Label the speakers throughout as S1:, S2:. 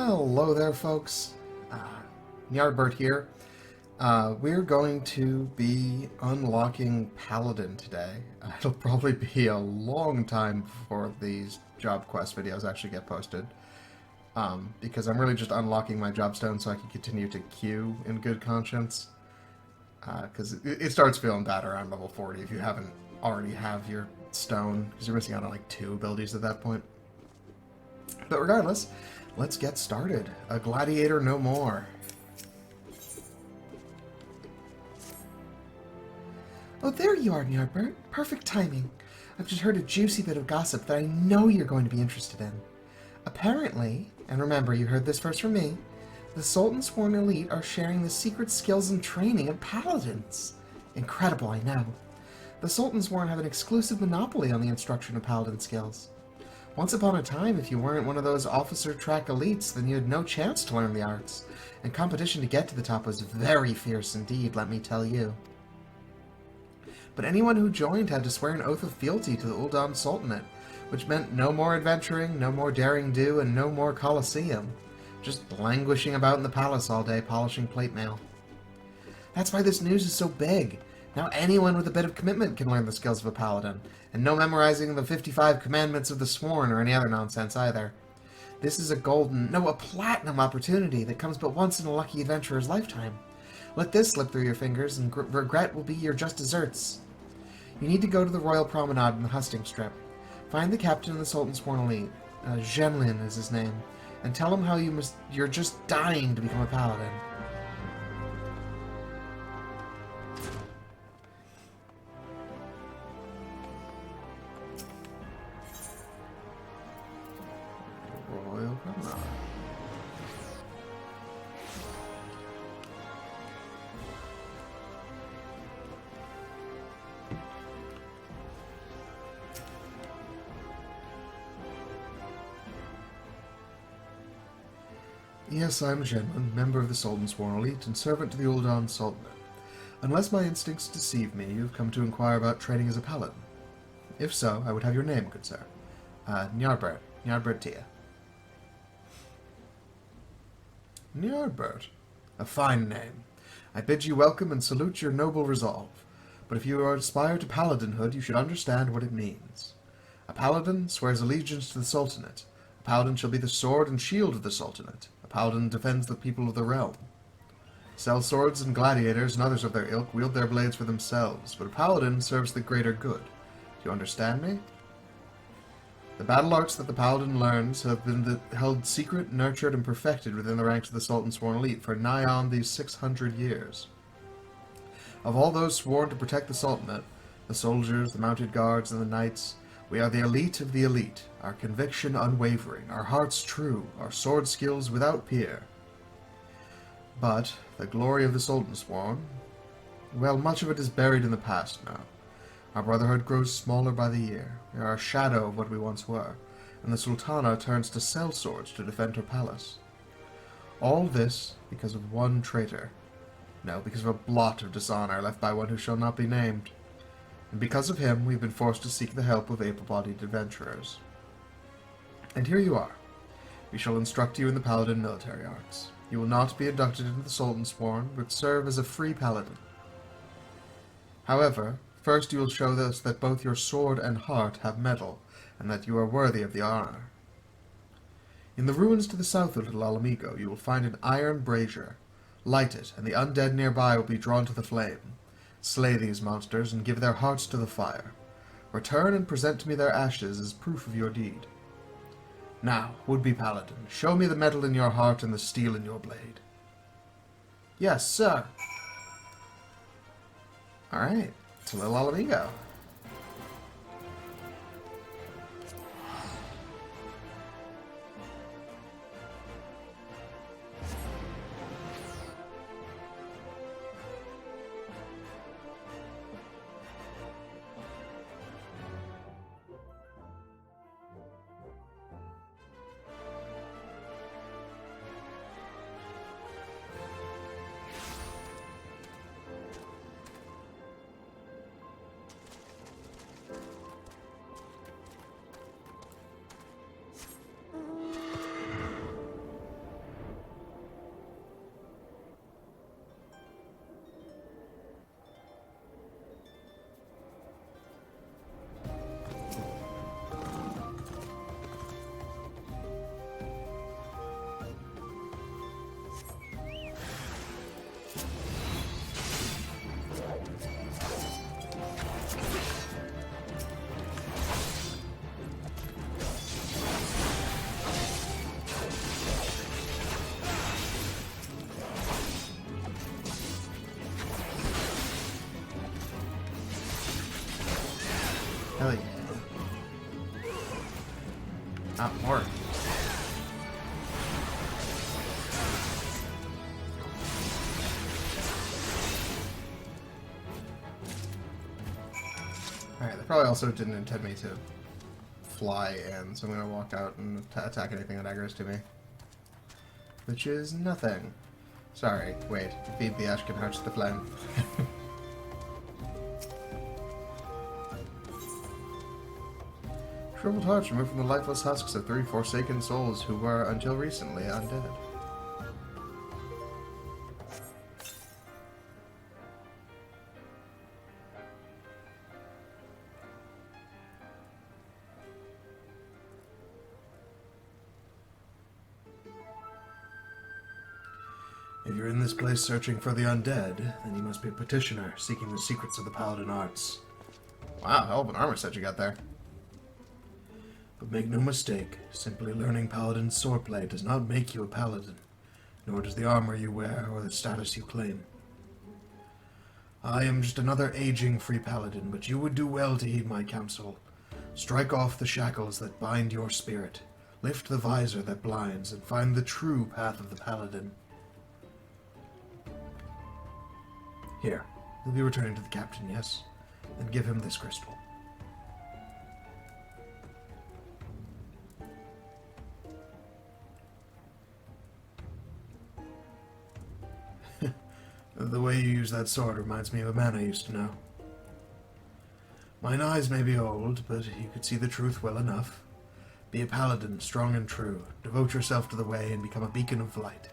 S1: Hello there, folks. Ny'ardbert here. We're going to be unlocking Paladin today. It'll probably be a long time before these job quest videos actually get posted. Because I'm really just unlocking my job stone so I can continue to queue in good conscience. Because it starts feeling bad around level 40 if you haven't already have your stone, because you're missing out on like 2 abilities at that point. But regardless, let's get started. A gladiator no more. Oh, there you are, Ny'ardbert. Perfect timing. I've just heard a juicy bit of gossip that I know you're going to be interested in. Apparently, and remember, you heard this first from me, the Sultan's Sworn Elite are sharing the secret skills and training of Paladins. Incredible, I know. The Sultan's Sworn have an exclusive monopoly on the instruction of Paladin skills. Once upon a time, if you weren't one of those officer track elites, then you had no chance to learn the arts, and competition to get to the top was very fierce indeed, let me tell you. But anyone who joined had to swear an oath of fealty to the Ul'dah Sultanate, which meant no more adventuring, no more daring do, and no more Colosseum. Just languishing about in the palace all day, polishing plate mail. That's why this news is so big. Now anyone with a bit of commitment can learn the skills of a paladin, and no memorizing the 55 commandments of the Sworn or any other nonsense either. This is a platinum opportunity that comes but once in a lucky adventurer's lifetime. Let this slip through your fingers, and regret will be your just desserts. You need to go to the Royal Promenade in the Husting Strip. Find the captain of the Sultan's Sworn Elite, Zhenlin is his name, and tell him how you're just dying to become a paladin. Royal Promenade. Yes, I am Zhenlin, member of the Sultan's Sworn Elite and servant to the Ul'dah Sultanate. Unless my instincts deceive me, you have come to inquire about training as a paladin. If so, I would have your name, good sir. Ny'ardbert. Ny'ardbert Tia. Ny'ardbert. A fine name. I bid you welcome and salute your noble resolve. But if you aspire to paladinhood, you should understand what it means. A paladin swears allegiance to the Sultanate. A paladin shall be the sword and shield of the Sultanate. A paladin defends the people of the realm. Sellswords and gladiators and others of their ilk wield their blades for themselves, but a paladin serves the greater good. Do you understand me? The battle arts that the paladin learns have been held secret, nurtured, and perfected within the ranks of the Sultan's Sworn Elite for nigh on these 600 years. Of all those sworn to protect the Sultanate, the soldiers, the mounted guards, and the knights, we are the elite of the elite, our conviction unwavering, our hearts true, our sword skills without peer. But the glory of the Sultan's Sworn, well, much of it is buried in the past now. Our brotherhood grows smaller by the year. We are a shadow of what we once were, and the Sultana turns to sellswords to defend her palace. All this because of one traitor. No, because of a blot of dishonor left by one who shall not be named. And because of him, we've been forced to seek the help of able-bodied adventurers. And here you are. We shall instruct you in the paladin military arts. You will not be inducted into the Sultan's Sworn, but serve as a free paladin. However, first you will show us that both your sword and heart have metal, and that you are worthy of the honor. In the ruins to the south of Little Alamigo, you will find an iron brazier. Light it, and the undead nearby will be drawn to the flame. Slay these monsters, and give their hearts to the fire. Return and present to me their ashes as proof of your deed. Now, would-be paladin, show me the metal in your heart and the steel in your blade. Yes, sir. Alright, to Little Alamigo. Ah, more. Alright, they probably also didn't intend me to fly in, so I'm going to walk out and attack anything that aggroes to me. Which is nothing. Sorry, wait. Feed the Ashkin Hearts to the flame. Shriveled hearts removed from the lifeless husks of 3 forsaken souls who were, until recently, undead. If you're in this place searching for the undead, then you must be a petitioner seeking the secrets of the Paladin arts. Wow, hell of an armor set you got there. But make no mistake, simply learning Paladin swordplay does not make you a Paladin, nor does the armor you wear or the status you claim. I am just another aging free Paladin, but you would do well to heed my counsel. Strike off the shackles that bind your spirit, lift the visor that blinds, and find the true path of the Paladin. Here, you'll be returning to the captain, yes? Then give him this crystal. The way you use that sword reminds me of a man I used to know. Mine eyes may be old, but you could see the truth well enough. Be a paladin, strong and true. Devote yourself to the way and become a beacon of light.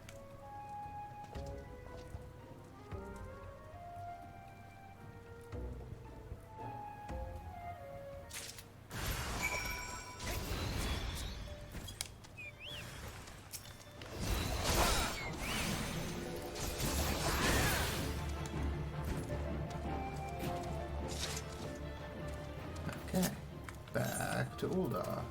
S1: Okay, back to Ul'dah.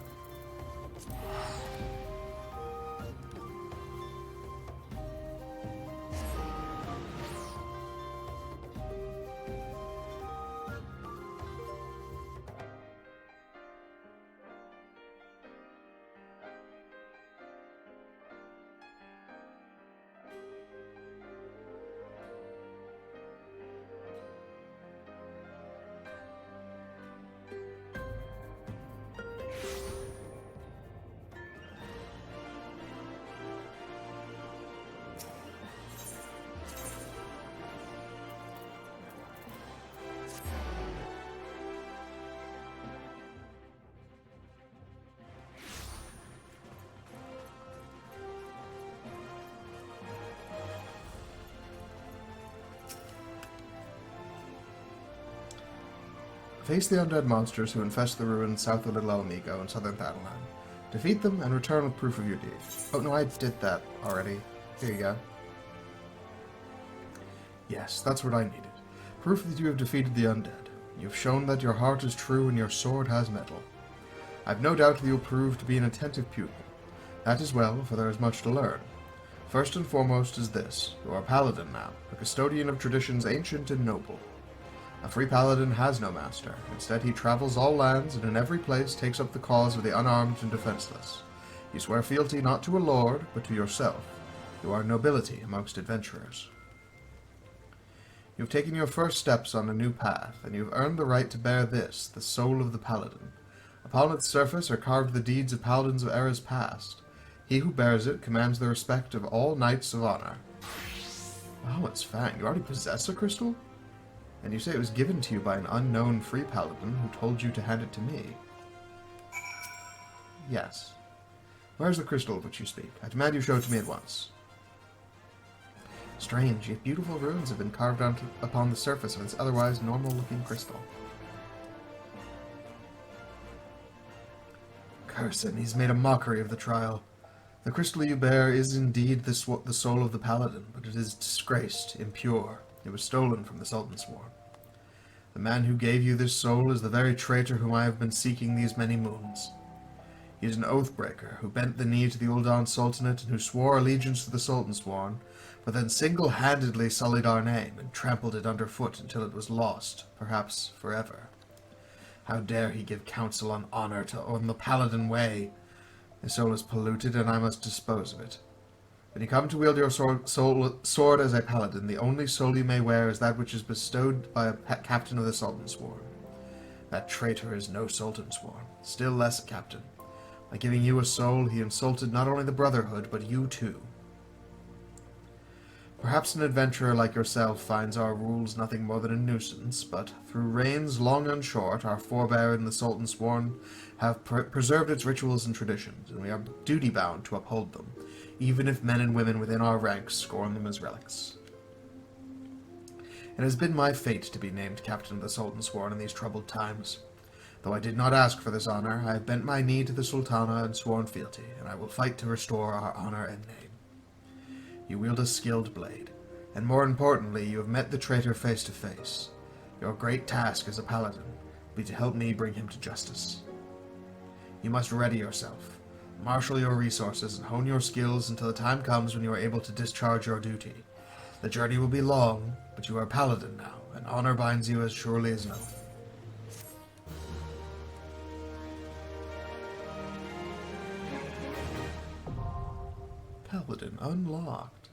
S1: Face the undead monsters who infest the ruins south of Little Alamigo in southern Thanalan. Defeat them and return with proof of your deed. Oh no, I did that already. Here you go. Yes, that's what I needed. Proof that you have defeated the undead. You've shown that your heart is true and your sword has metal. I've no doubt that you'll prove to be an attentive pupil. That is well, for there is much to learn. First and foremost is this. You are a paladin now, a custodian of traditions ancient and noble. A free paladin has no master. Instead, he travels all lands and in every place takes up the cause of the unarmed and defenseless. You swear fealty not to a lord, but to yourself. You are nobility amongst adventurers. You have taken your first steps on a new path, and you have earned the right to bear this, the soul of the paladin. Upon its surface are carved the deeds of paladins of eras past. He who bears it commands the respect of all knights of honor. Oh, it's fang. You already possess a crystal? And you say it was given to you by an unknown free paladin who told you to hand it to me. Yes. Where's the crystal of which you speak? I demand you show it to me at once. Strange, yet beautiful runes have been carved upon the surface of its otherwise normal-looking crystal. Curse him, he's made a mockery of the trial. The crystal you bear is indeed the soul of the paladin, but it is disgraced, impure. It was stolen from the Sultan Swarm. The man who gave you this soul is the very traitor whom I have been seeking these many moons. He is an oath-breaker who bent the knee to the Ul'dah Sultanate and who swore allegiance to the Sultan Swarm, but then single-handedly sullied our name and trampled it underfoot until it was lost, perhaps forever. How dare he give counsel on honor on the Paladin way? My soul is polluted, and I must dispose of it. When you come to wield your sword as a paladin, the only soul you may wear is that which is bestowed by a captain of the Sultan Sworn. That traitor is no Sultan Sworn, still less a captain. By giving you a soul, he insulted not only the Brotherhood, but you too. Perhaps an adventurer like yourself finds our rules nothing more than a nuisance, but through reigns long and short, our forebear in the Sultan Sworn have preserved its rituals and traditions, and we are duty-bound to uphold them, even if men and women within our ranks scorn them as relics. It has been my fate to be named Captain of the Sultan Sworn in these troubled times. Though I did not ask for this honor, I have bent my knee to the Sultana and sworn fealty, and I will fight to restore our honor and name. You wield a skilled blade, and more importantly, you have met the traitor face to face. Your great task as a paladin will be to help me bring him to justice. You must ready yourself, marshal your resources, and hone your skills until the time comes when you are able to discharge your duty. The journey will be long, but you are a paladin now, and honor binds you as surely as an oath. Paladin unlocked.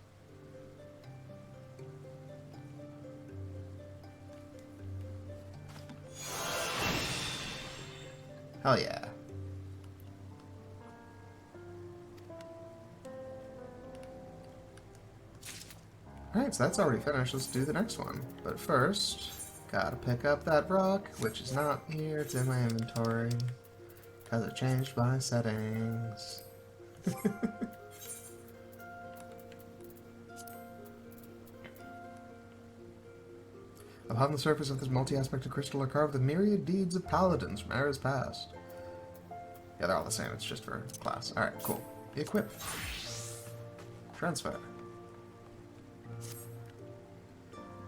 S1: Hell yeah. Alright, so that's already finished. Let's do the next one. But first, gotta pick up that rock, which is not here. It's in my inventory. Because I changed my settings. Upon the surface of this multi-aspected crystal are carved the myriad deeds of paladins from eras past. Yeah, they're all the same. It's just for class. Alright, cool. Equip. Transfer.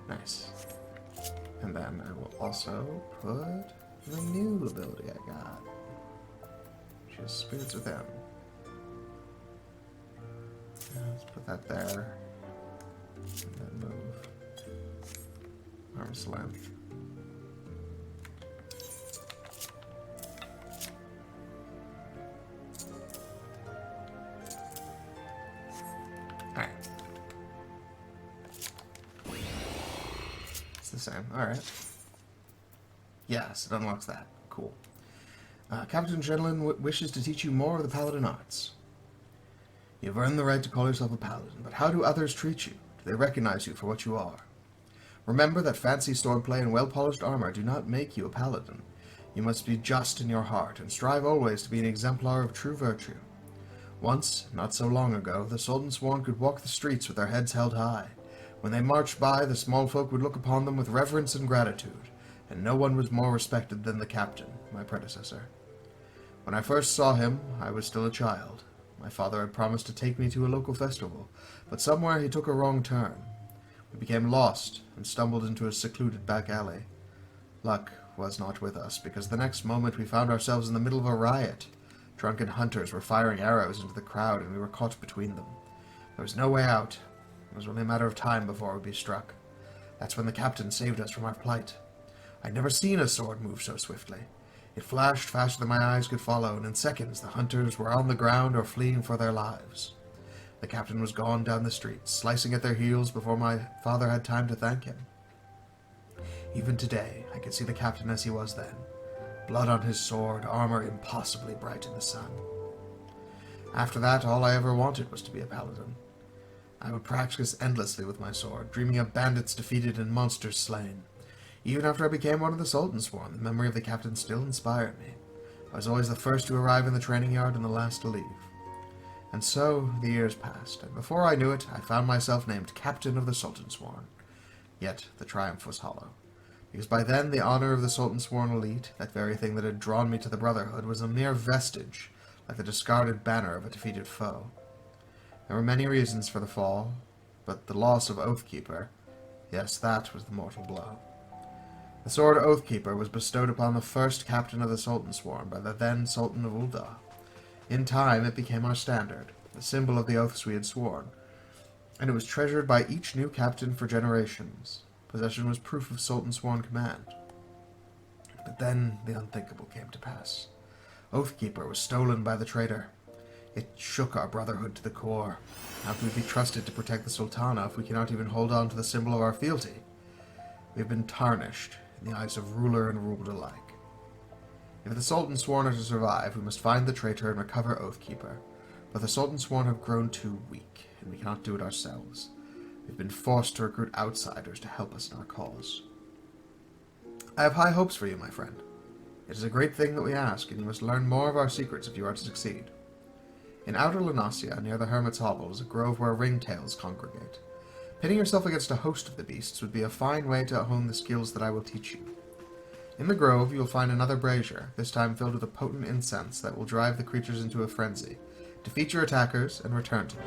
S1: Nice. And then I will also put the new ability I got, which is Spirits Within. Let's put that there. And then move. Arm's length. Alright. It's the same. Alright. Yes, it unlocks that. Cool. Captain Shenlin wishes to teach you more of the paladin arts. You've earned the right to call yourself a paladin, but how do others treat you? Do they recognize you for what you are? Remember that fancy swordplay and well-polished armor do not make you a paladin. You must be just in your heart, and strive always to be an exemplar of true virtue. Once, not so long ago, the Sultan Sworn could walk the streets with their heads held high. When they marched by, the small folk would look upon them with reverence and gratitude, and no one was more respected than the captain, my predecessor. When I first saw him, I was still a child. My father had promised to take me to a local festival, but somewhere he took a wrong turn. We became lost and stumbled into a secluded back alley. Luck was not with us, because the next moment we found ourselves in the middle of a riot. Drunken hunters were firing arrows into the crowd, and we were caught between them. There was no way out. It was only a matter of time before we'd be struck. That's when the captain saved us from our plight. I'd never seen a sword move so swiftly. It flashed faster than my eyes could follow, and in seconds the hunters were on the ground or fleeing for their lives. The captain was gone down the street, slicing at their heels before my father had time to thank him. Even today, I can see the captain as he was then. Blood on his sword, armor impossibly bright in the sun. After that, all I ever wanted was to be a paladin. I would practice endlessly with my sword, dreaming of bandits defeated and monsters slain. Even after I became one of the Sultan Sworn, the memory of the captain still inspired me. I was always the first to arrive in the training yard and the last to leave. And so the years passed, and before I knew it, I found myself named Captain of the Sultan Sworn. Yet the triumph was hollow, because by then the honor of the Sultan Sworn elite, that very thing that had drawn me to the Brotherhood, was a mere vestige, like the discarded banner of a defeated foe. There were many reasons for the fall, but the loss of Oathkeeper, yes, that was the mortal blow. The sword Oathkeeper was bestowed upon the first captain of the Sultan Sworn by the then Sultan of Ul'dah. In time, it became our standard, the symbol of the oaths we had sworn, and it was treasured by each new captain for generations. Possession was proof of Sultan Sworn command. But then the unthinkable came to pass. Oathkeeper was stolen by the traitor. It shook our brotherhood to the core. How can we be trusted to protect the Sultana if we cannot even hold on to the symbol of our fealty? We have been tarnished in the eyes of ruler and ruled alike. If the Sultan Sworn are to survive, we must find the traitor and recover Oathkeeper. But the Sultan Sworn have grown too weak, and we cannot do it ourselves. We've been forced to recruit outsiders to help us in our cause. I have high hopes for you, my friend. It is a great thing that we ask, and you must learn more of our secrets if you are to succeed. In outer Lunasia, near the Hermit's Hovel, is a grove where ringtails congregate. Pitting yourself against a host of the beasts would be a fine way to hone the skills that I will teach you. In the grove, you will find another brazier, this time filled with a potent incense that will drive the creatures into a frenzy. Defeat your attackers, and return to me.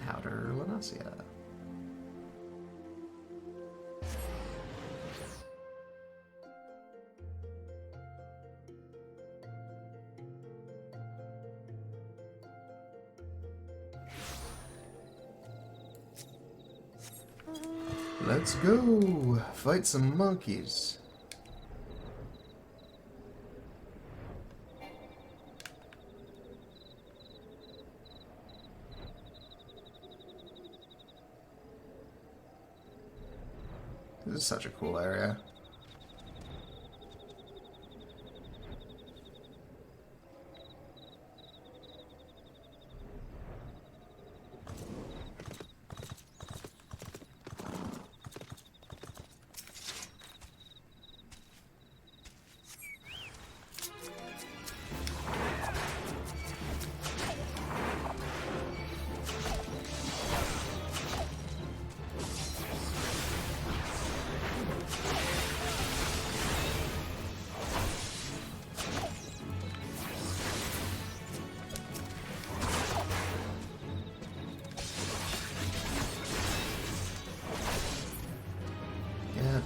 S1: Outer Lunasia. Let's go fight some monkeys. This is such a cool area.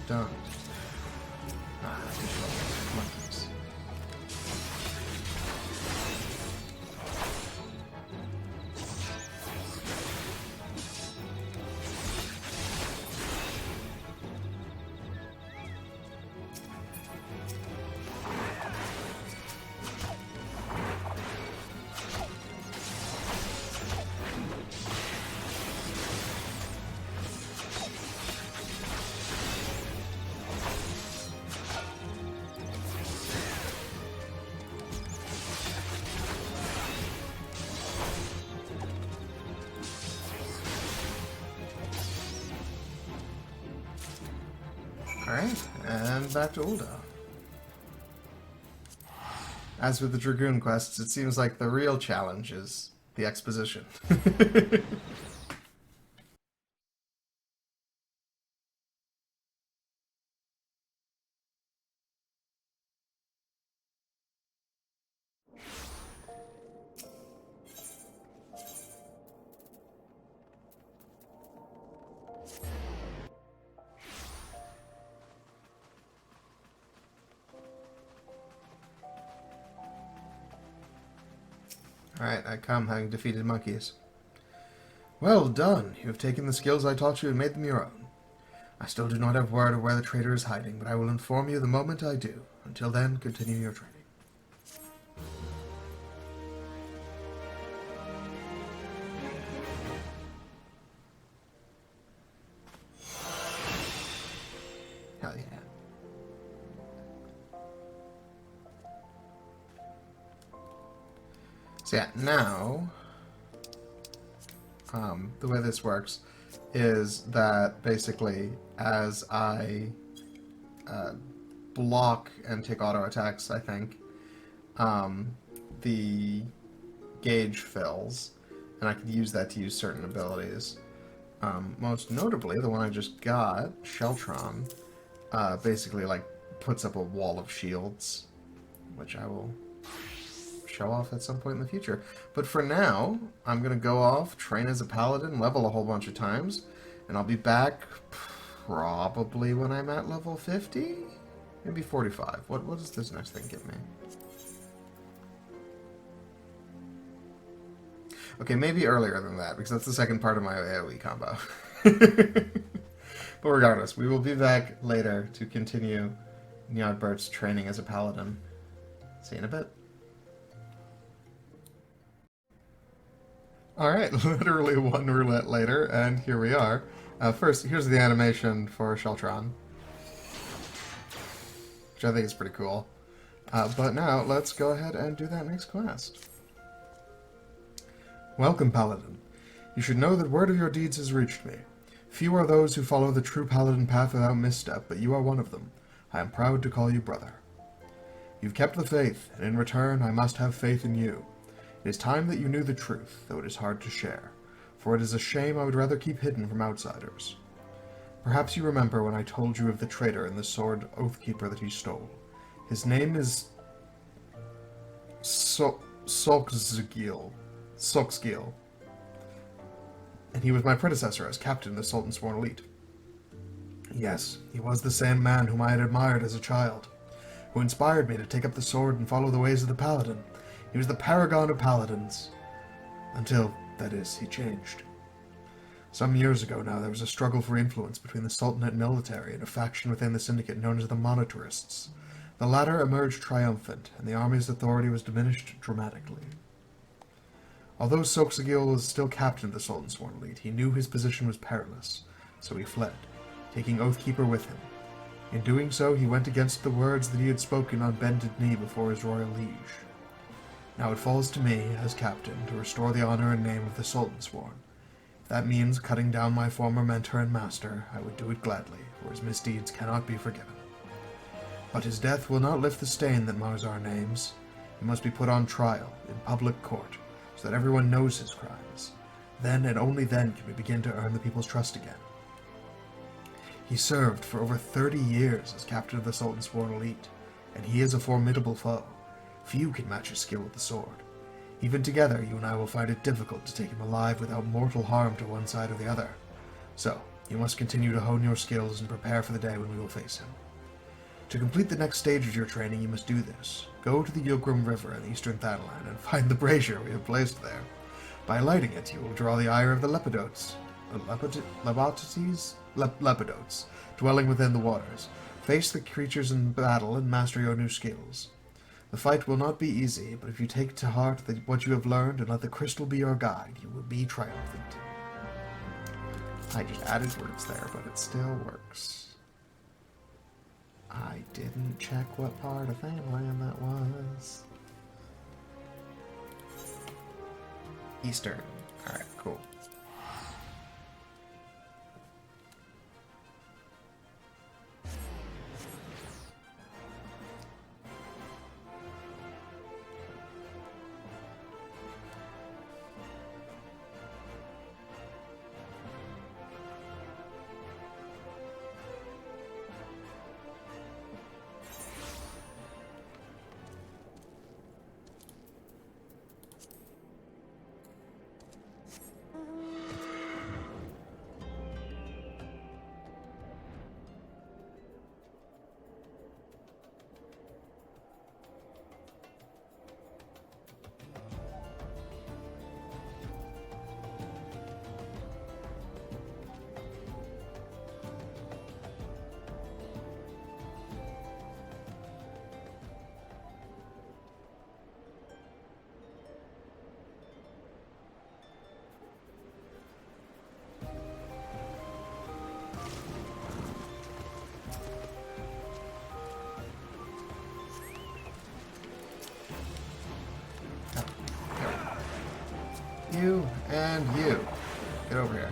S1: Done. Monkeys. Alright, and back to Ul'dah. As with the Dragoon quests, it seems like the real challenge is the exposition. Alright, I come, having defeated monkeys. Well done. You have taken the skills I taught you and made them your own. I still do not have word of where the traitor is hiding, but I will inform you the moment I do. Until then, continue your training. Hell yeah. So yeah, now, the way this works is that basically as I block and take auto attacks, I think, the gauge fills, and I can use that to use certain abilities. Most notably, the one I just got, Sheltron, basically like puts up a wall of shields, which I will show off at some point in the future. But for now, I'm going to go off, train as a paladin, level a whole bunch of times, and I'll be back probably when I'm at level 50? Maybe 45. What does this next thing give me? Okay, maybe earlier than that, because that's the second part of my AoE combo. But regardless, we will be back later to continue Ny'ardbert's training as a paladin. See you in a bit. Alright, literally one roulette later, and here we are. First, here's the animation for Sheltron, which I think is pretty cool. But now, let's go ahead and do that next quest. Welcome, Paladin. You should know that word of your deeds has reached me. Few are those who follow the true Paladin path without misstep, but you are one of them. I am proud to call you brother. You've kept the faith, and in return I must have faith in you. It is time that you knew the truth, though it is hard to share, for it is a shame I would rather keep hidden from outsiders. Perhaps you remember when I told you of the traitor and the sword Oathkeeper that he stole. His name is Solskgil, and he was my predecessor as captain of the Sultan's Sworn Elite. Yes, he was the same man whom I had admired as a child, who inspired me to take up the sword and follow the ways of the Paladin. He was the paragon of paladins. Until, that is, he changed. Some years ago now, there was a struggle for influence between the Sultanate military and a faction within the Syndicate known as the Monetarists. The latter emerged triumphant, and the army's authority was diminished dramatically. Although Solskgil was still captain of the Sultan's Sworn Elite, he knew his position was perilous, so he fled, taking Oathkeeper with him. In doing so, he went against the words that he had spoken on bended knee before his royal liege. Now it falls to me, as captain, to restore the honor and name of the Sultan Sworn. If that means cutting down my former mentor and master, I would do it gladly, for his misdeeds cannot be forgiven. But his death will not lift the stain that mars our names. He must be put on trial, in public court, so that everyone knows his crimes. Then and only then can we begin to earn the people's trust again. He served for over 30 years as captain of the Sultan's Sworn Elite, and he is a formidable foe. Few can match his skill with the sword. Even together, you and I will find it difficult to take him alive without mortal harm to one side or the other. So, you must continue to hone your skills and prepare for the day when we will face him. To complete the next stage of your training, you must do this. Go to the Yilgrim River in eastern Thanalan and find the brazier we have placed there. By lighting it, you will draw the ire of the Lepidotes, dwelling within the waters. Face the creatures in battle and master your new skills. The fight will not be easy, but if you take to heart what you have learned and let the crystal be your guide, you will be triumphant. I just added words there, but it still works. I didn't check what part of Thanalan that was. Eastern. Alright, cool. You and you. Get over here.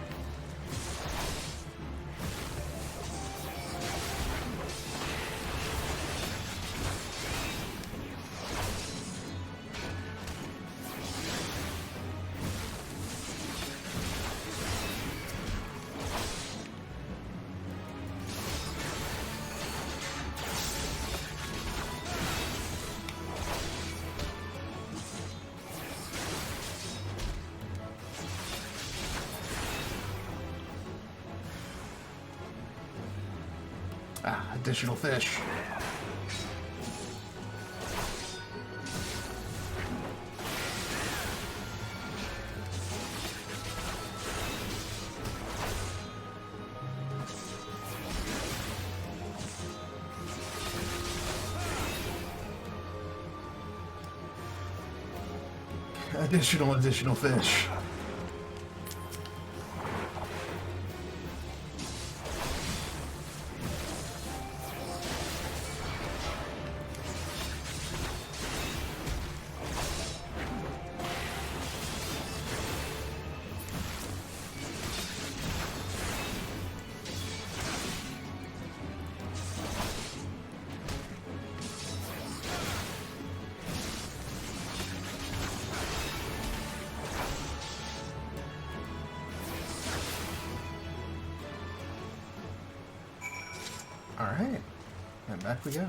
S1: Additional fish. Additional fish. Alright, and back we go.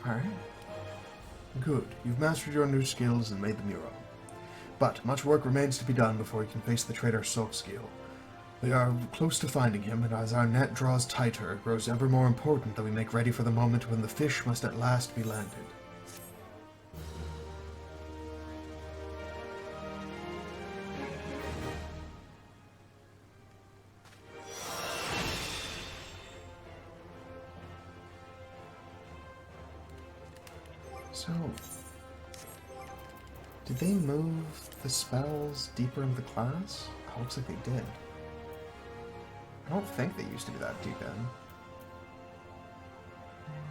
S1: Alright. Good. You've mastered your new skills and made the mural. But much work remains to be done before you can face the traitor Sulkskill. We are close to finding him, and as our net draws tighter, it grows ever more important that we make ready for the moment when the fish must at last be landed. So, did they move the spells deeper into the class? Oh, looks like they did. I don't think they used to be that deep in.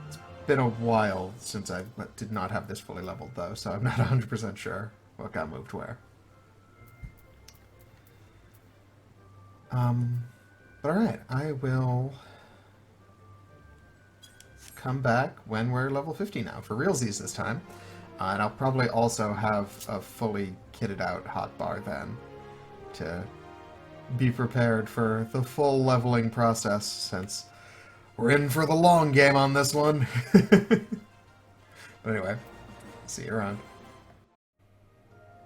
S1: It's been a while since I did not have this fully leveled, though, so I'm not 100% sure what got moved where. But alright, I will come back when we're level 50 now, for realsies this time. And I'll probably also have a fully kitted out hotbar then, to be prepared for the full leveling process, since we're in for the long game on this one. But anyway, see you around.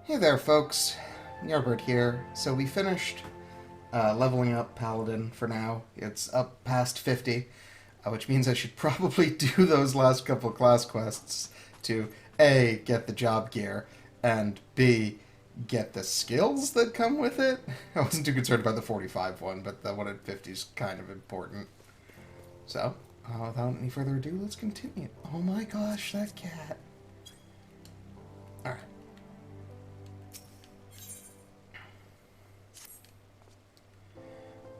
S1: Hey there, folks. Ny'ardbert here. So we finished leveling up Paladin for now. It's up past 50. Which means I should probably do those last couple class quests to A, get the job gear, and B, get the skills that come with it. I wasn't too concerned about the 45 one, but the one at 50 is kind of important. So, without any further ado, let's continue. Oh my gosh, that cat. Alright.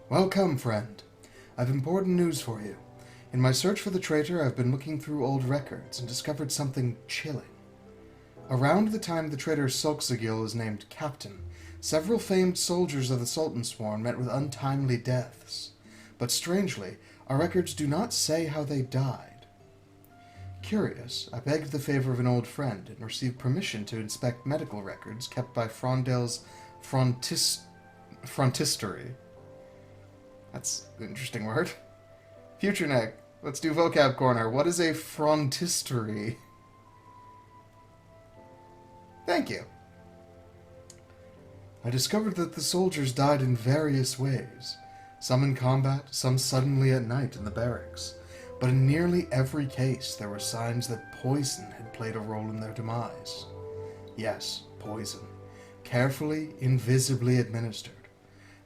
S1: Welcome, friend. I've important news for you. In my search for the traitor, I've been looking through old records and discovered something chilling. Around the time the traitor Sulkskill was named captain, several famed soldiers of the Sultan Sworn met with untimely deaths. But strangely, our records do not say how they died. Curious, I begged the favor of an old friend and received permission to inspect medical records kept by Frondel's frontistery. That's an interesting word. Future Nick, let's do vocab corner. What is a frontistery? Thank you. I discovered that the soldiers died in various ways. Some in combat, some suddenly at night in the barracks. But in nearly every case, there were signs that poison had played a role in their demise. Yes, poison. Carefully, invisibly administered.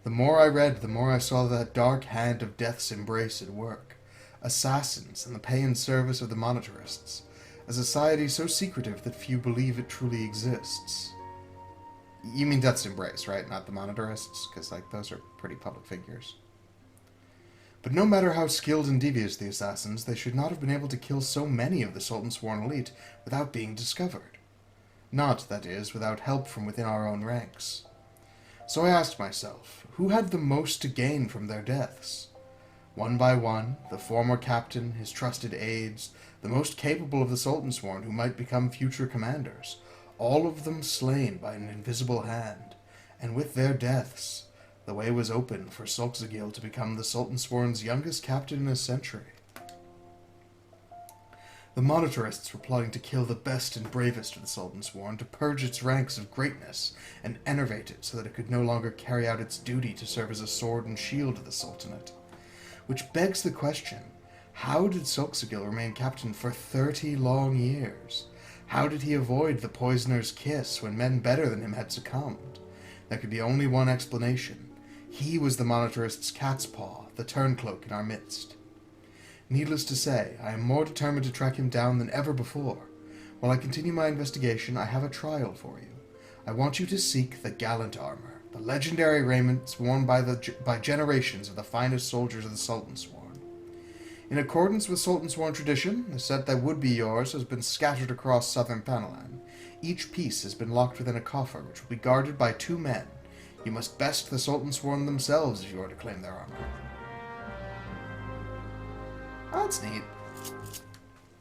S1: The more I read, the more I saw that dark hand of death's embrace at work. Assassins in the pay and service of the monetarists. A society so secretive that few believe it truly exists. You mean death's embrace, right? Not the monetarists? Because, like, those are pretty public figures. But no matter how skilled and devious the assassins, they should not have been able to kill so many of the Sultan Sworn elite without being discovered. Not, that is, without help from within our own ranks. So I asked myself, who had the most to gain from their deaths? One by one, the former captain, his trusted aides, the most capable of the Sultansworn who might become future commanders, all of them slain by an invisible hand, and with their deaths, the way was open for Sulkzagil to become the Sultansworn's youngest captain in a century. The Monitarists were plotting to kill the best and bravest of the Sultansworn, to purge its ranks of greatness and enervate it so that it could no longer carry out its duty to serve as a sword and shield of the Sultanate. Which begs the question, how did Sulkzagil remain captain for 30 long years? How did he avoid the poisoner's kiss when men better than him had succumbed? There could be only one explanation. He was the Monitarist's cat's paw, the turncloak in our midst. Needless to say, I am more determined to track him down than ever before. While I continue my investigation, I have a trial for you. I want you to seek the gallant armor, the legendary raiments worn by generations of the finest soldiers of the Sultansworn. In accordance with Sultansworn tradition, the set that would be yours has been scattered across southern Paladin. Each piece has been locked within a coffer, which will be guarded by 2 men. You must best the Sultansworn themselves if you are to claim their armor. Oh, that's neat.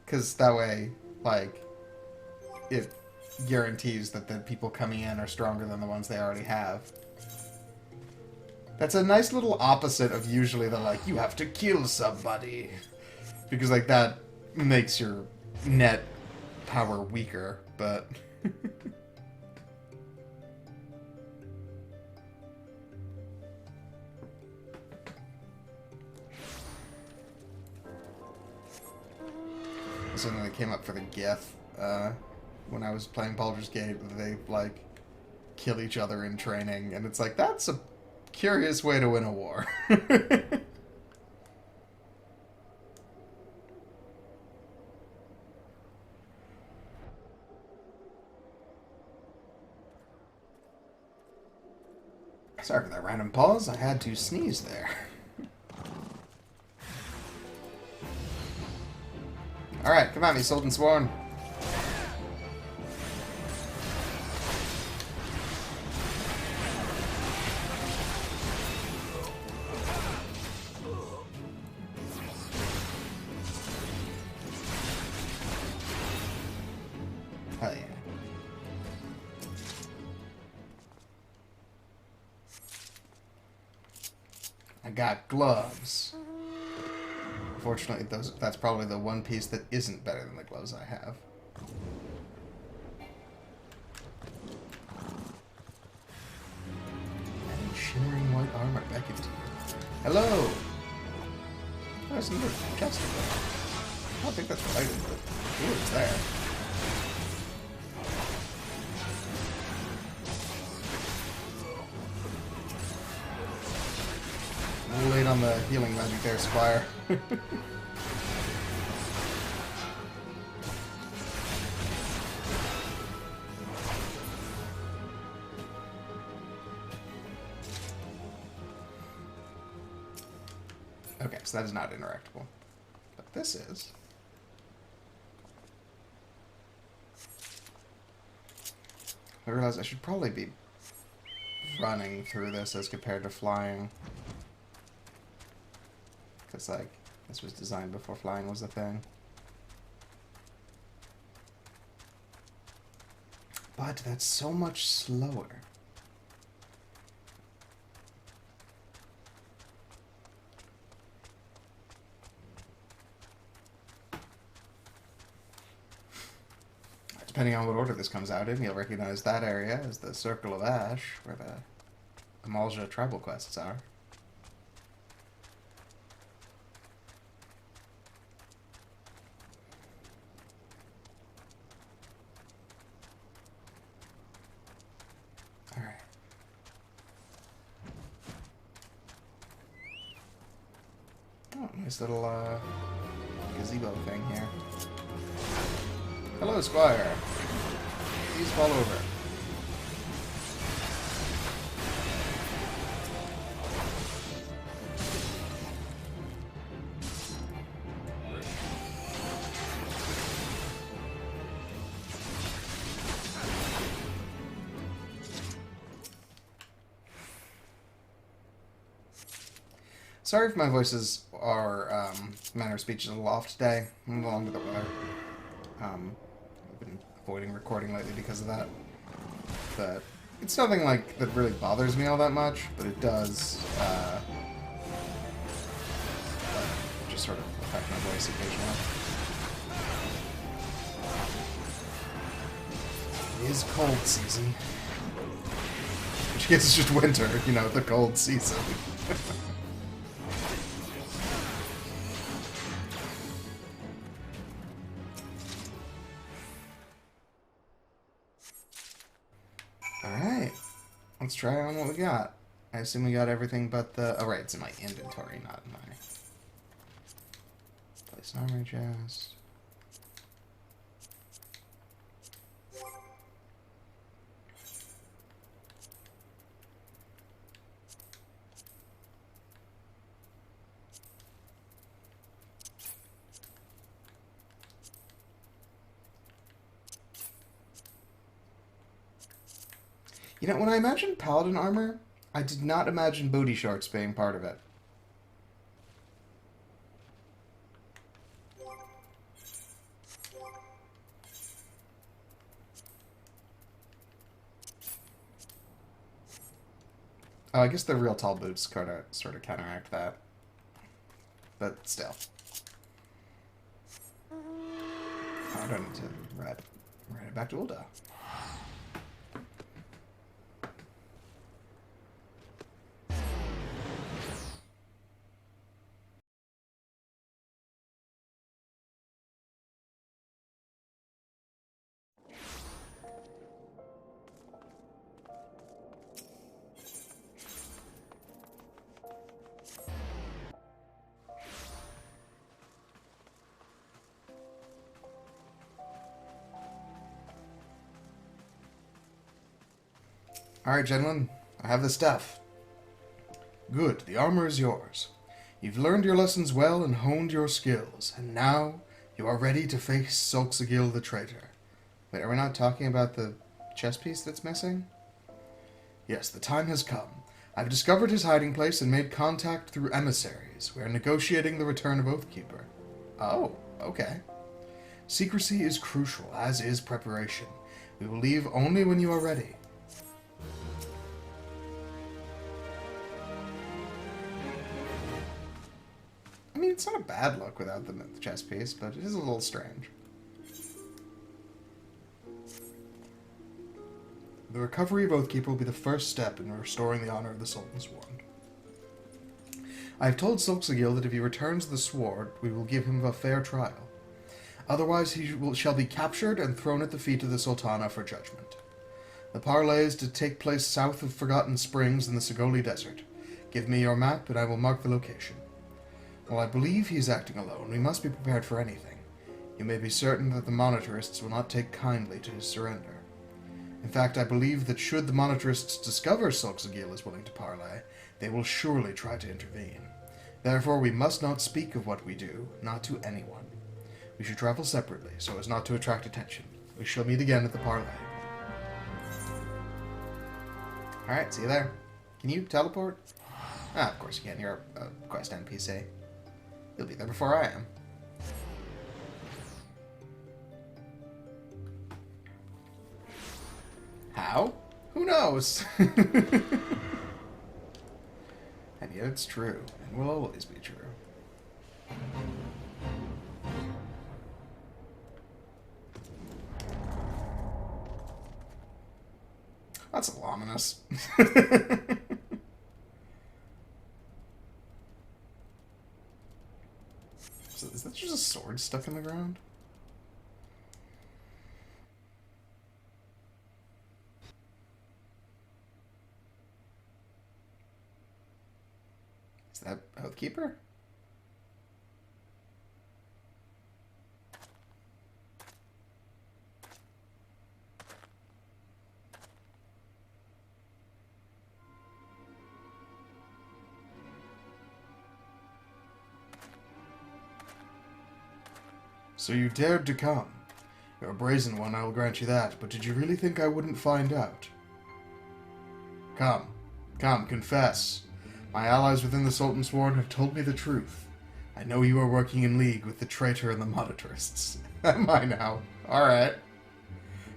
S1: Because that way, like, it guarantees that the people coming in are stronger than the ones they already have. That's a nice little opposite of usually the, like, you have to kill somebody. Because, like, that makes your net power weaker, but... Something that came up for the GIF when I was playing Baldur's Gate. They, like, kill each other in training, and it's like, that's a curious way to win a war. Sorry for that random pause. I had to sneeze there. Alright, come on, me Sultansworn. Hell yeah. I got gloves. Unfortunately, that's probably the one piece that isn't better than the gloves I have. And shimmering white armor beckons to you. Hello! There's another chest in there. I don't think that's related, but ooh, it's there. A little late on the healing magic there, Squire. Okay, so that is not interactable. But this is. I realize I should probably be running through this as compared to flying. Because, like, this was designed before flying was a thing. But that's so much slower. Depending on what order this comes out in, you'll recognize that area as the Circle of Ash, where the Ul'dah tribal quests are. Alright. Oh, nice little gazebo thing here. Hello, Squire. Please fall over. Sorry if my voice is
S2: our manner of speech is a little off today. I'm a little under the weather. I've been avoiding recording lately because of that. But it's nothing like that really bothers me all that much, but it does just sort of affect my voice occasionally. It is cold season. Which I guess it's just winter, you know, the cold season. Alright. Let's try on what we got. I assume we got everything but the... Oh, right, it's in my inventory, not in my... Place an armory chest. You know, when I imagined Paladin armor, I did not imagine booty shorts being part of it. Oh, I guess the real tall boots sort of counteract that. But still. Oh, I don't need to ride it back to Ul'dah. Alright, gentlemen, I have the stuff. Good, the armor is yours. You've learned your lessons well and honed your skills, and now you are ready to face Solxagil the traitor. Wait, are we not talking about the chess piece that's missing? Yes, the time has come. I've discovered his hiding place and made contact through emissaries. We are negotiating the return of Oathkeeper. Oh, okay. Secrecy is crucial, as is preparation. We will leave only when you are ready. I mean, it's not a bad look without the chess piece, but it is a little strange. The recovery of Oathkeeper will be the first step in restoring the honor of the Sultan's Wand. I have told Solxagil that if he returns the sword, we will give him a fair trial. Otherwise, shall be captured and thrown at the feet of the Sultana for judgment. The parley is to take place south of Forgotten Springs in the Sagoli Desert. Give me your map, and I will mark the location. While I believe he is acting alone, we must be prepared for anything. You may be certain that the Monitarists will not take kindly to his surrender. In fact, I believe that should the Monitarists discover Solxagil is willing to parley, they will surely try to intervene. Therefore, we must not speak of what we do, not to anyone. We should travel separately, so as not to attract attention. We shall meet again at the parley. Alright, see you there. Can you teleport? Ah, of course you can. You're a quest NPC. You'll be there before I am. How? Who knows? And yet it's true, and will always be true. That's ominous. So is that just a sword stuck in the ground? Is that Oathkeeper? So you dared to come. You're a brazen one, I will grant you that, but did you really think I wouldn't find out? Come. Come, confess. My allies within the Sultan's Ward have told me the truth. I know you are working in league with the traitor and the monitorists. Am I now? Alright.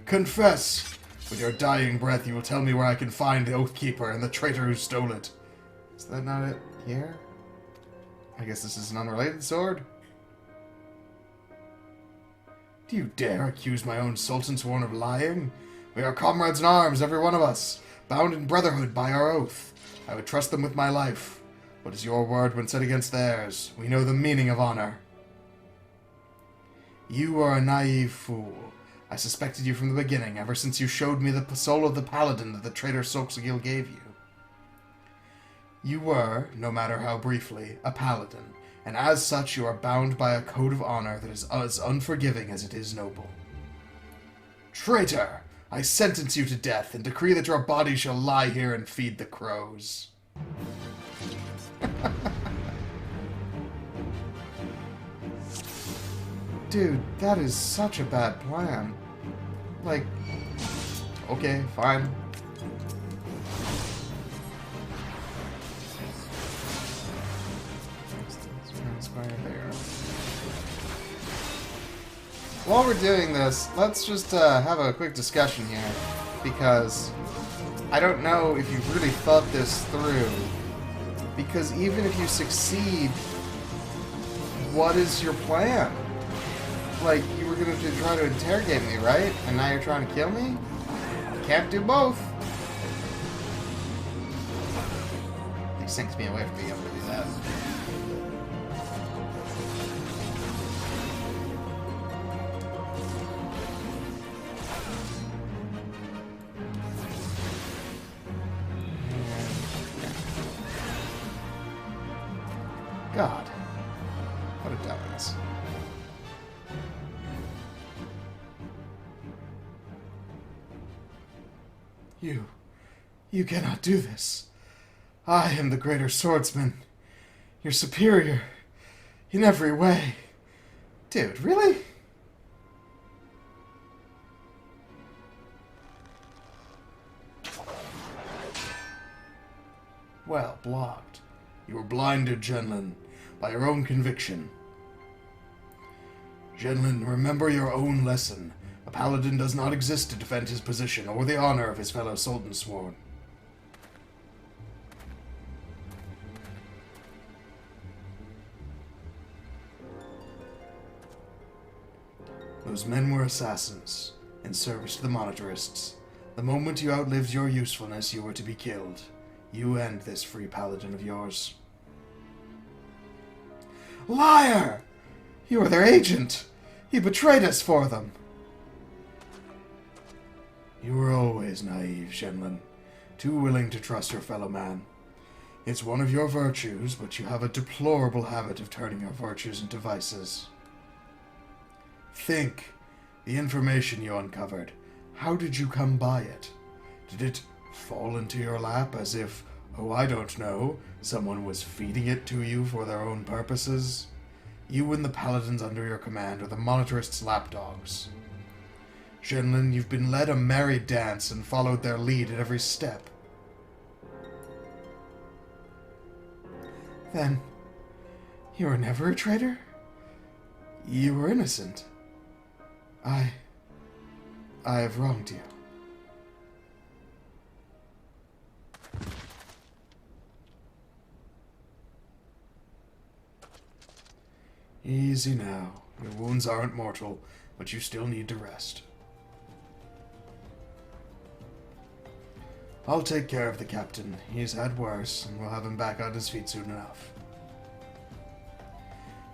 S2: Confess! With your dying breath, you will tell me where I can find the Oathkeeper and the traitor who stole it. Is that not it here? I guess this is an unrelated sword? Do you dare accuse my own Sultan Sworn of lying? We are comrades in arms, every one of us, bound in brotherhood by our oath. I would trust them with my life. What is your word when set against theirs? We know the meaning of honor. You are a naive fool. I suspected you from the beginning, ever since you showed me the soul of the Paladin that the traitor Solxagil gave you. You were, no matter how briefly, a Paladin, and as such you are bound by a code of honor that is as unforgiving as it is noble. Traitor! I sentence you to death, and decree that your body shall lie here and feed the crows. Dude, that is such a bad plan. Like, okay, fine. While we're doing this, let's just have a quick discussion here, because I don't know if you've really thought this through. Because even if you succeed, what is your plan? Like, you were going to try to interrogate me, right? And now you're trying to kill me? You can't do both. He sinks me away from being able to do that. God. What a dumbass. You cannot do this. I am the greater swordsman. You're superior. In every way. Dude, really? Well, blocked. You were blinded, Genlin, by your own conviction. Genlin, remember your own lesson. A paladin does not exist to defend his position or the honor of his fellow Sultan Sworn. Those men were assassins, in service to the Monitorists. The moment you outlived your usefulness, you were to be killed. You and this free paladin of yours. Liar! You were their agent! He betrayed us for them! You were always naive, Shenlin. Too willing to trust your fellow man. It's one of your virtues, but you have a deplorable habit of turning your virtues into vices. Think. The information you uncovered. How did you come by it? Did it fall into your lap as if, oh, I don't know, someone was feeding it to you for their own purposes? You and the paladins under your command are the Monitorists' lapdogs. Shenlin, you've been led a merry dance and followed their lead at every step. Then, you were never a traitor? You were innocent. I have wronged you. Easy now. Your wounds aren't mortal, but you still need to rest. I'll take care of the captain. He's had worse, and we'll have him back on his feet soon enough.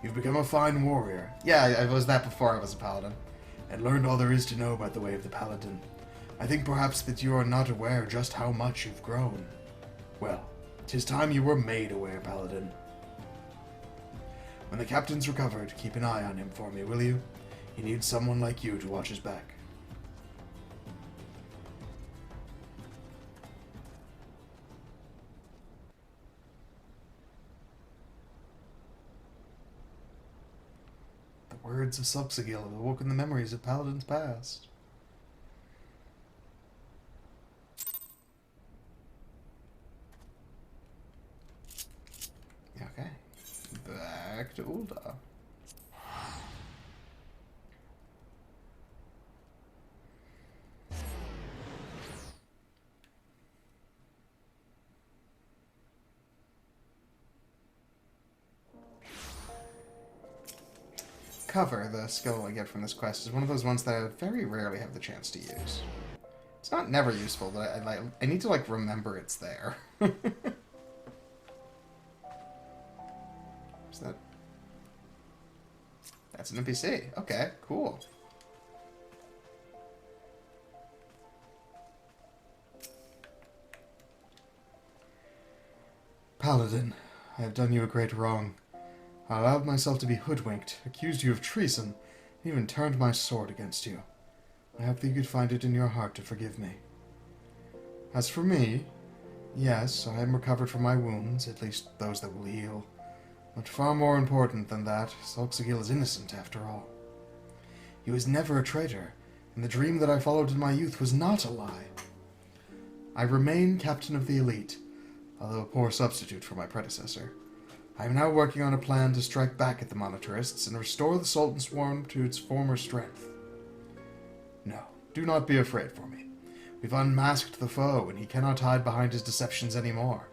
S2: You've become a fine warrior. Yeah, I was that before I was a paladin. And learned all there is to know about the way of the paladin. I think perhaps that you are not aware just how much you've grown. Well, 'tis time you were made aware, paladin. When the captain's recovered, keep an eye on him for me, will you? He needs someone like you to watch his back. The words of Solxagil have awoken the memories of Paladin's past. Okay. trek to Ul'dah. Cover, the skill I get from this quest, is one of those ones that I very rarely have the chance to use. It's not never useful, but I need to, like, remember it's there. Is that... That's an NPC. Okay, cool. Paladin, I have done you a great wrong. I allowed myself to be hoodwinked, accused you of treason, and even turned my sword against you. I hope that you could find it in your heart to forgive me. As for me, yes, I am recovered from my wounds, at least those that will heal. But far more important than that, Solxagil is innocent after all. He was never a traitor, and the dream that I followed in my youth was not a lie. I remain captain of the elite, although a poor substitute for my predecessor. I am now working on a plan to strike back at the Monetarists and restore the Sultan Swarm to its former strength. No, do not be afraid for me. We've unmasked the foe, and he cannot hide behind his deceptions anymore.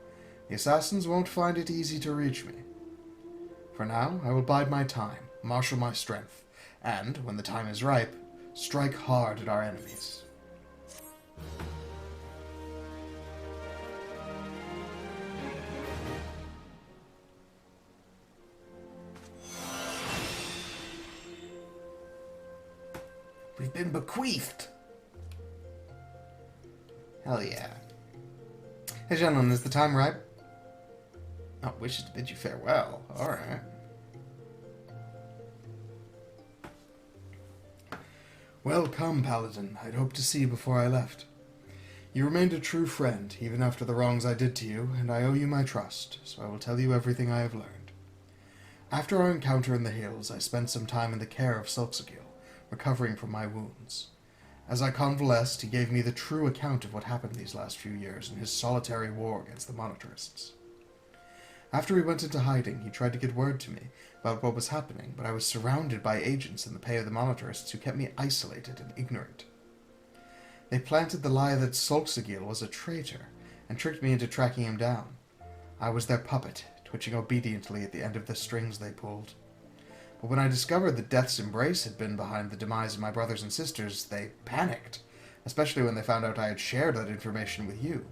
S2: The assassins won't find it easy to reach me. For now, I will bide my time, marshal my strength, and, when the time is ripe, strike hard at our enemies. We've been bequeathed. Hell yeah. Hey gentlemen, is the time ripe? Oh, wishes to bid you farewell. Alright. Well, come, Paladin. I'd hoped to see you before I left. You remained a true friend, even after the wrongs I did to you, and I owe you my trust, so I will tell you everything I have learned. After our encounter in the hills, I spent some time in the care of Solxagil, recovering from my wounds. As I convalesced, he gave me the true account of what happened these last few years in his solitary war against the Monetarists. After he went into hiding, he tried to get word to me about what was happening, but I was surrounded by agents in the pay of the Monetarists who kept me isolated and ignorant. They planted the lie that Solxagil was a traitor, and tricked me into tracking him down. I was their puppet, twitching obediently at the end of the strings they pulled. But when I discovered that Death's Embrace had been behind the demise of my brothers and sisters, they panicked, especially when they found out I had shared that information with you.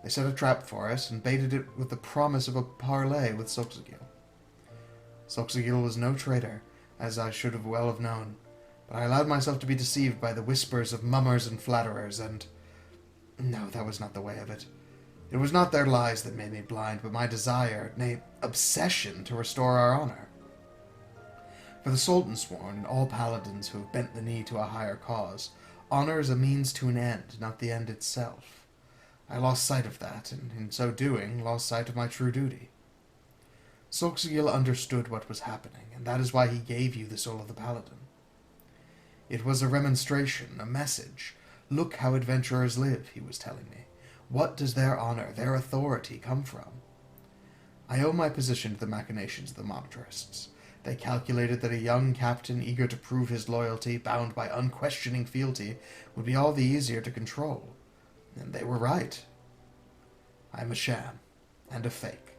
S2: They set a trap for us and baited it with the promise of a parley with Solxagil. Solxagil was no traitor, as I should have well have known, but I allowed myself to be deceived by the whispers of mummers and flatterers, and... No, that was not the way of it. It was not their lies that made me blind, but my desire, nay, obsession, to restore our honor. For the Sultan Sworn and all paladins who have bent the knee to a higher cause, honor is a means to an end, not the end itself. I lost sight of that, and in so doing, lost sight of my true duty. Solxagil understood what was happening, and that is why he gave you the soul of the paladin. It was a remonstration, a message. Look how adventurers live, he was telling me. What does their honor, their authority, come from? I owe my position to the machinations of the Monetarists. They calculated that a young captain eager to prove his loyalty, bound by unquestioning fealty, would be all the easier to control. And they were right. I am a sham, and a fake.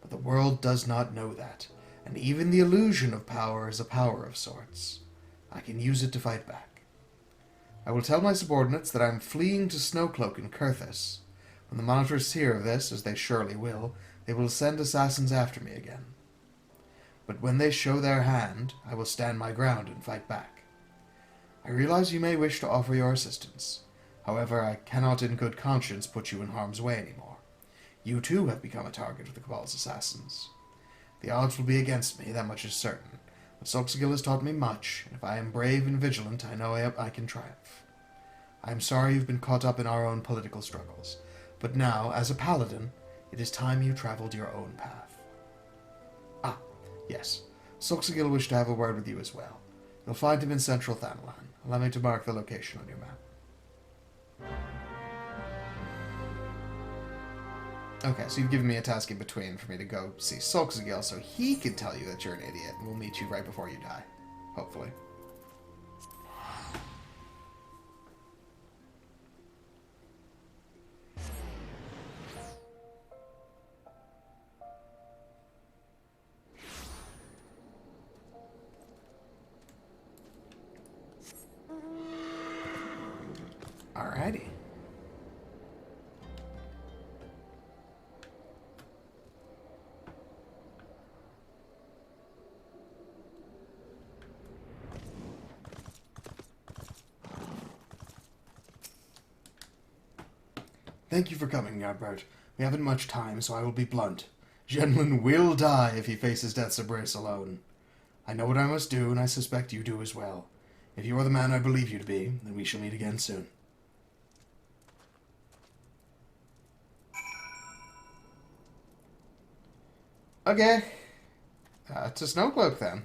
S2: But the world does not know that, and even the illusion of power is a power of sorts. I can use it to fight back. I will tell my subordinates that I am fleeing to Snowcloak in Kurthus. When the Monitors hear of this, as they surely will, they will send assassins after me again. But when they show their hand, I will stand my ground and fight back. I realize you may wish to offer your assistance. However, I cannot in good conscience put you in harm's way anymore. You too have become a target of the Cabal's assassins. The odds will be against me, that much is certain. But Solxagil has taught me much, and if I am brave and vigilant, I know I can triumph. I am sorry you've been caught up in our own political struggles, but now, as a paladin, it is time you traveled your own path. Yes, Solxagil wished to have a word with you as well. You'll find him in central Thanalan. Allow me to mark the location on your map. Okay, so you've given me a task in between for me to go see Sulkzagil so he can tell you that you're an idiot, and we'll meet you right before you die. Hopefully. Alrighty. Thank you for coming, Ny'ardbert. We haven't much time, so I will be blunt. Genlin will die if he faces Death's Embrace alone. I know what I must do, and I suspect you do as well. If you are the man I believe you to be, then we shall meet again soon. Okay. To Snowcloak, then.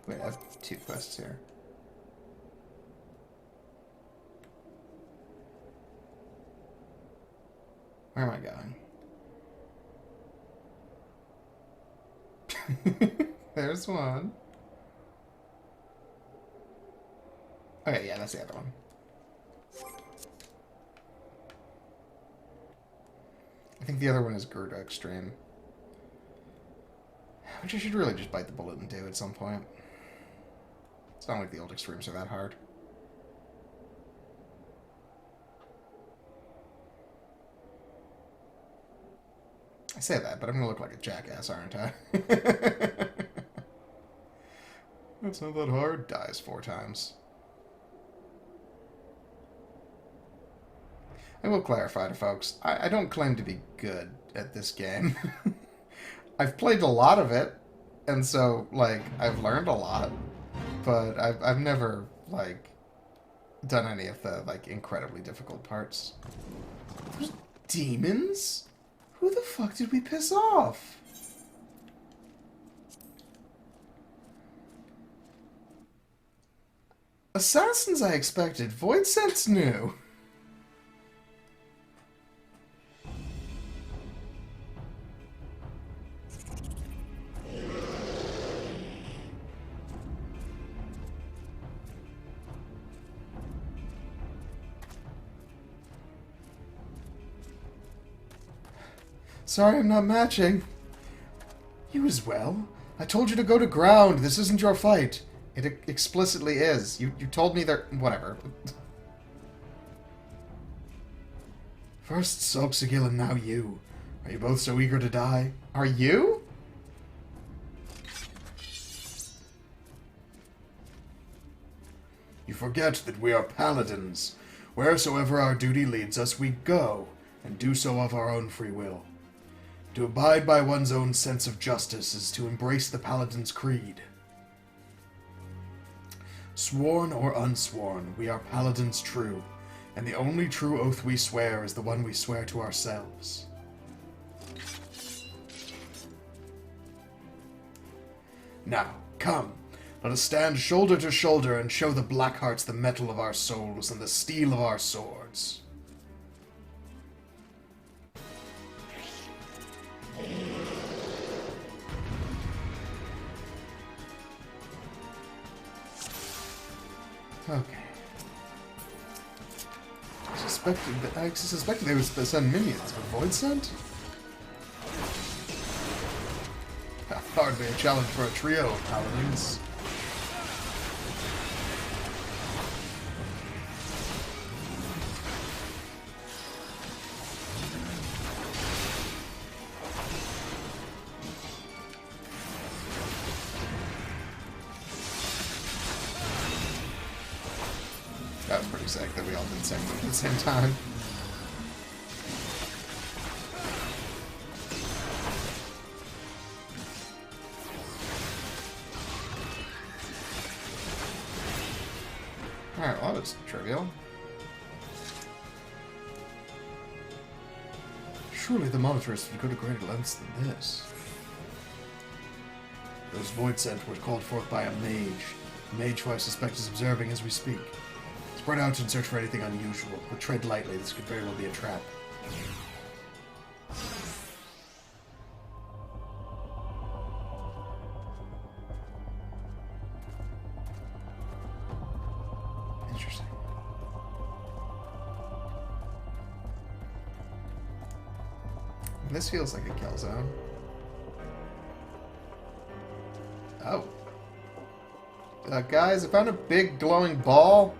S2: Wait, I have 2 quests here. Where am I going? There's one. Okay, yeah, that's the other one. I think the other one is Gerda Extreme. Which I should really just bite the bullet and do at some point. It's not like the old Extremes are that hard. I say that, but I'm gonna look like a jackass, aren't I? It's not that hard. Dies 4 times. I will clarify to folks, I don't claim to be good at this game. I've played a lot of it, and so, like, I've learned a lot, but I've never, like, done any of the, like, incredibly difficult parts. Those demons? Who the fuck did we piss off? Assassins I expected. Void Sense new. Sorry I'm not matching. You as well? I told you to go to ground. This isn't your fight. It explicitly is. You told me there... Whatever. First Sulkzagil and now you. Are you both so eager to die? Are you? You forget that we are paladins. Wheresoever our duty leads us, we go, and do so of our own free will. To abide by one's own sense of justice is to embrace the Paladin's creed. Sworn or unsworn, we are Paladins true, and the only true oath we swear is the one we swear to ourselves. Now, come, let us stand shoulder to shoulder and show the Blackhearts the metal of our souls and the steel of our swords. Okay. I suspected they would send minions, but Void Sent? Hardly a challenge for a trio of paladins. That was pretty sick that we all did the same move at the same time. Alright, well, that was trivial. Surely the monitors would go to greater lengths than this. Those void scent were called forth by a mage. A mage who I suspect is observing as we speak. Spread out and search for anything unusual, but tread lightly. This could very well be a trap. Interesting. This feels like a kill zone. Oh. Guys, I found a big glowing ball.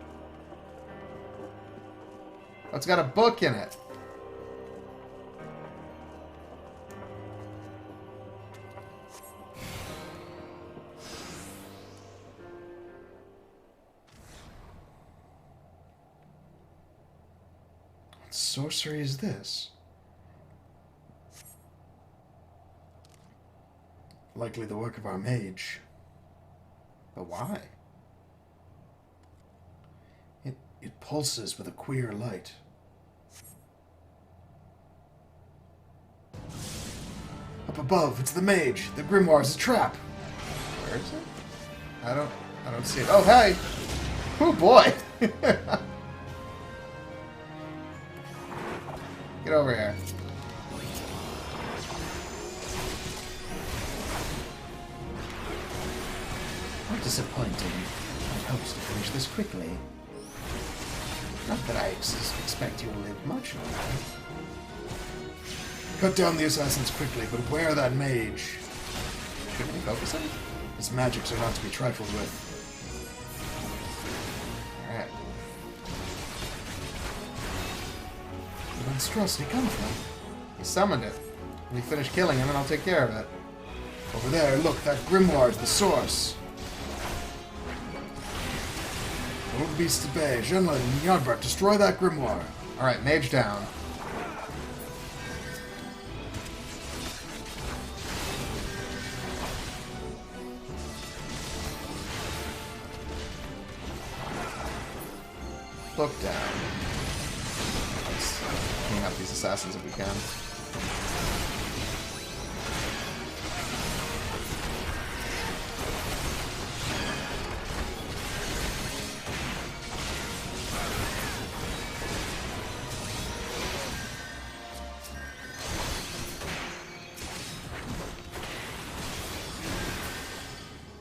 S2: Oh, it's got a book in it. What sorcery is this? Likely the work of our mage. But why? It pulses with a queer light. Up above, it's the mage. The grimoire's a trap. Where is it? I don't see it. Oh, hey! Oh, boy! Get over here. How disappointing. I hoped to finish this quickly. Not that I expect you to live much longer. Cut down the assassins quickly, but beware that mage. Shouldn't we focus him? His magics are not to be trifled with. Alright. Where did monstrosity come from? He summoned it. When we finish killing him, and I'll take care of it. Over there, look, that grimoire is the source. Old beast to bay. Genlin, Ny'ardbert, destroy that grimoire. Alright, mage down. Look down. Let's clean up these assassins if we can.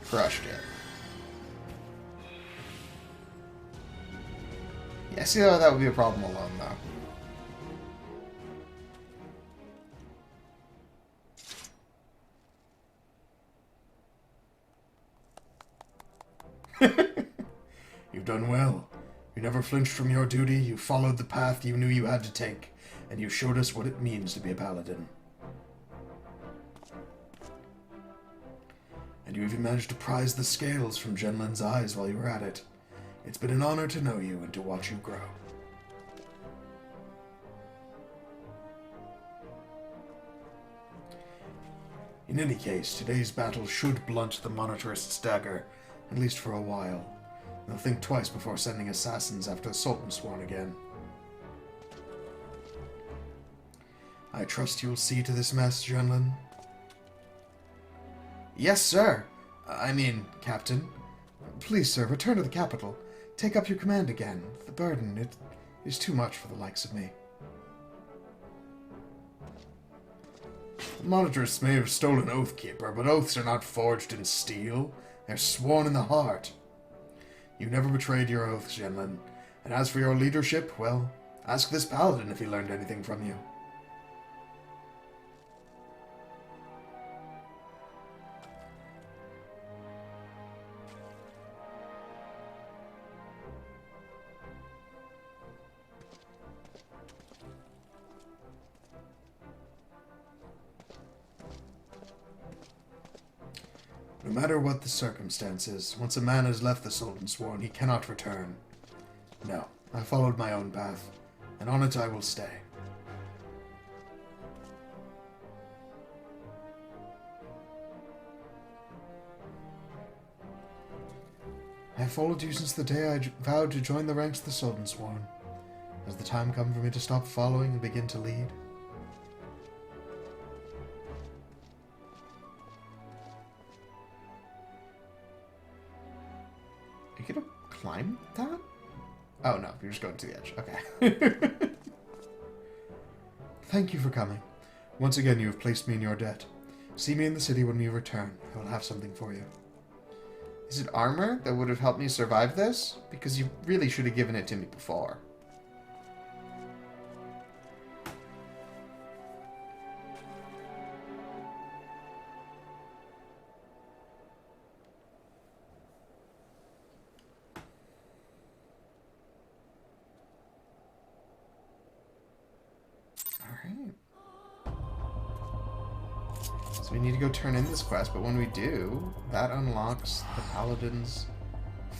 S2: Crushed it. Yeah, see how that would be a problem alone, though. You've done well. You never flinched from your duty, you followed the path you knew you had to take, and you showed us what it means to be a paladin. And you even managed to prize the scales from Genlin's eyes while you were at it. It's been an honor to know you and to watch you grow. In any case, today's battle should blunt the monetarist's dagger, at least for a while. They'll think twice before sending assassins after the Sultan sworn again. I trust you'll see to this mess, Genlin. Yes, sir. I mean, Captain. Please, sir, return to the capital. Take up your command again. The burden, it is too much for the likes of me. The monitors may have stolen Oathkeeper, but oaths are not forged in steel. They're sworn in the heart. You never betrayed your oaths, Genlin. And as for your leadership, well, ask this paladin if he learned anything from you. No matter what the circumstances, once a man has left the Sultan Sworn, he cannot return. No, I followed my own path, and on it I will stay. I have followed you since the day I vowed to join the ranks of the Sultansworn. Has the time come for me to stop following and begin to lead?
S1: Are you gonna climb that? Oh no, you're just going to the edge. Okay.
S2: Thank you for coming. Once again, you have placed me in your debt. See me in the city when we return. I will have something for you.
S1: Is it armor that would have helped me survive this? Because you really should have given it to me before. Alright. So we need to go turn in this quest, but when we do, that unlocks the Paladin's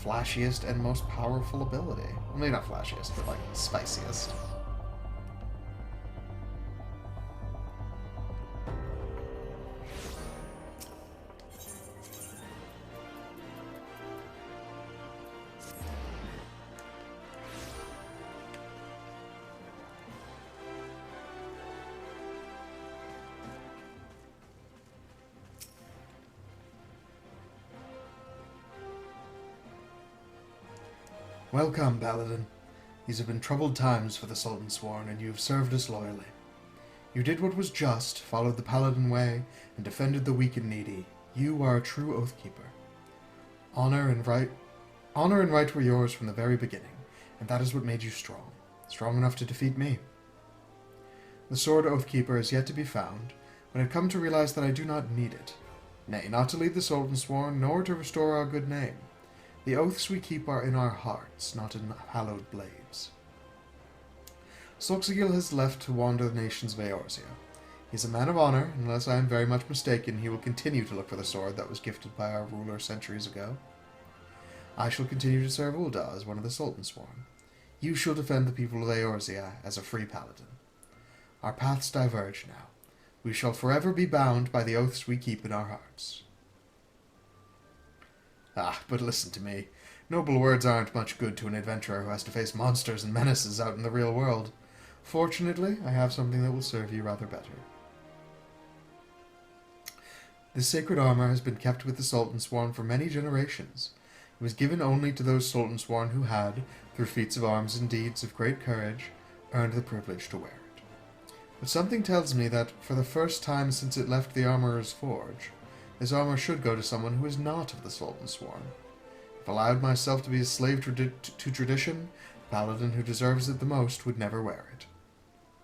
S1: flashiest and most powerful ability. Well, maybe not flashiest, but like spiciest.
S2: Welcome, Paladin. These have been troubled times for the Sultansworn, and you have served us loyally. You did what was just, followed the Paladin way, and defended the weak and needy. You are a true Oathkeeper. Honor and right were yours from the very beginning, and that is what made you strong. Strong enough to defeat me. The sword Oathkeeper is yet to be found, but I've come to realize that I do not need it. Nay, not to lead the Sultansworn, nor to restore our good name. The oaths we keep are in our hearts, not in hallowed blades. Solxagil has left to wander the nations of Eorzea. He is a man of honor, and unless I am very much mistaken, he will continue to look for the sword that was gifted by our ruler centuries ago. I shall continue to serve Ul'dah as one of the Sultansworn. You shall defend the people of Eorzea as a free paladin. Our paths diverge now. We shall forever be bound by the oaths we keep in our hearts. Ah, but listen to me. Noble words aren't much good to an adventurer who has to face monsters and menaces out in the real world. Fortunately, I have something that will serve you rather better. This sacred armor has been kept with the Sultansworn for many generations. It was given only to those Sultansworn who had, through feats of arms and deeds of great courage, earned the privilege to wear it. But something tells me that, for the first time since it left the armorer's forge, this armor should go to someone who is not of the Sultansworn. If allowed myself to be a slave to tradition, the paladin who deserves it the most would never wear it.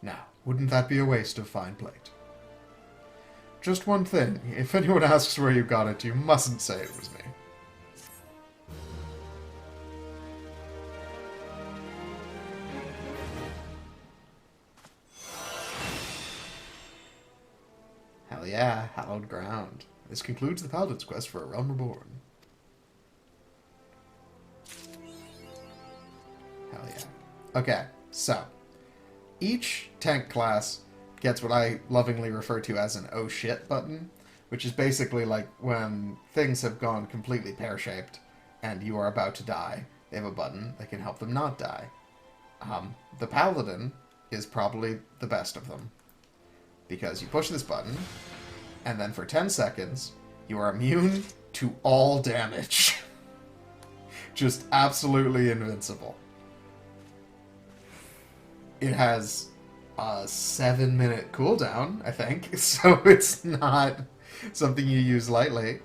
S2: Now, wouldn't that be a waste of fine plate? Just one thing. If anyone asks where you got it, you mustn't say it was me.
S1: Hell yeah, hallowed ground. This concludes the Paladin's quest for A Realm Reborn. Hell yeah. Okay, so each tank class gets what I lovingly refer to as an oh shit button, which is basically like when things have gone completely pear-shaped and you are about to die, they have a button that can help them not die. The Paladin is probably the best of them, because you push this button, and then for 10 seconds, you are immune to all damage. Just absolutely invincible. It has a 7-minute cooldown, I think, so it's not something you use lightly,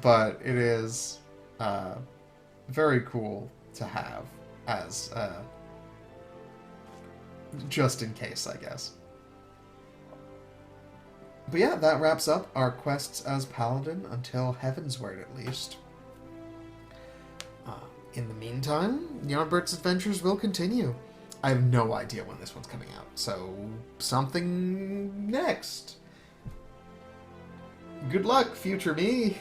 S1: but it is very cool to have as just in case, I guess. But yeah, that wraps up our quests as Paladin until Heavensward, at least. In the meantime, Ny'ardbert's adventures will continue. I have no idea when this one's coming out, so something next. Good luck, future me!